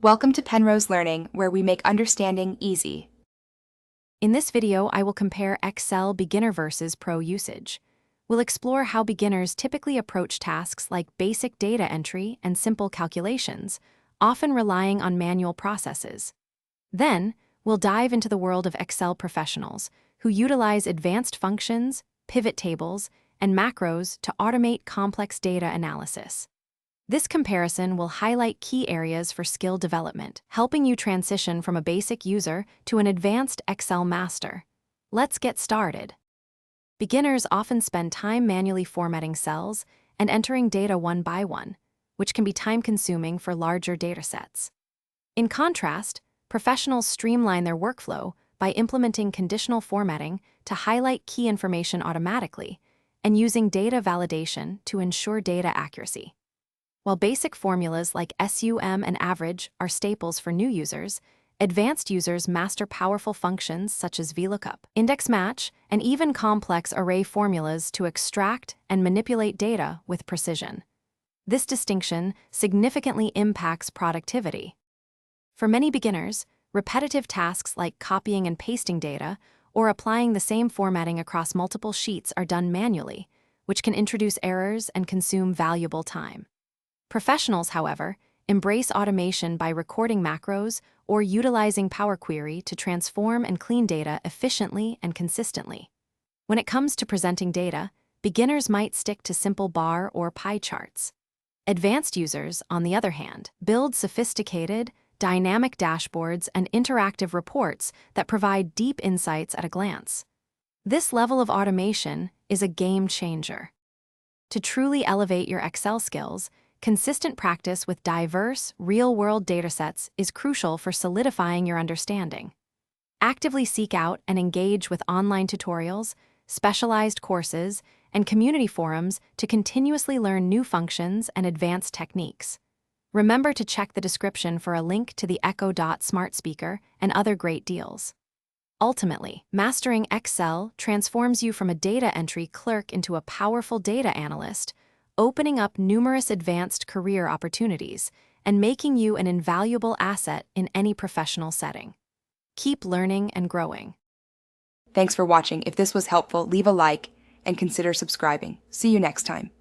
Welcome to Penrose Learning, where we make understanding easy. In this video, I will compare Excel beginner versus pro usage. We'll explore how beginners typically approach tasks like basic data entry and simple calculations, often relying on manual processes. Then, we'll dive into the world of Excel professionals who utilize advanced functions, pivot tables, and macros to automate complex data analysis. This comparison will highlight key areas for skill development, helping you transition from a basic user to an advanced Excel master. Let's get started. Beginners often spend time manually formatting cells and entering data one by one, which can be time-consuming for larger datasets. In contrast, professionals streamline their workflow by implementing conditional formatting to highlight key information automatically and using data validation to ensure data accuracy. While basic formulas like SUM and average are staples for new users, advanced users master powerful functions such as VLOOKUP, index match, and even complex array formulas to extract and manipulate data with precision. This distinction significantly impacts productivity. For many beginners, repetitive tasks like copying and pasting data or applying the same formatting across multiple sheets are done manually, which can introduce errors and consume valuable time. Professionals, however, embrace automation by recording macros or utilizing Power Query to transform and clean data efficiently and consistently. When it comes to presenting data, beginners might stick to simple bar or pie charts. Advanced users, on the other hand, build sophisticated, dynamic dashboards and interactive reports that provide deep insights at a glance. This level of automation is a game changer. To truly elevate your Excel skills, consistent practice with diverse, real-world datasets is crucial for solidifying your understanding. Actively seek out and engage with online tutorials, specialized courses, and community forums to continuously learn new functions and advanced techniques. Remember to check the description for a link to the Echo Dot smart speaker and other great deals. Ultimately, mastering Excel transforms you from a data entry clerk into a powerful data analyst, opening up numerous advanced career opportunities and making you an invaluable asset in any professional setting. Keep learning and growing. Thanks for watching. If this was helpful, leave a like and consider subscribing. See you next time.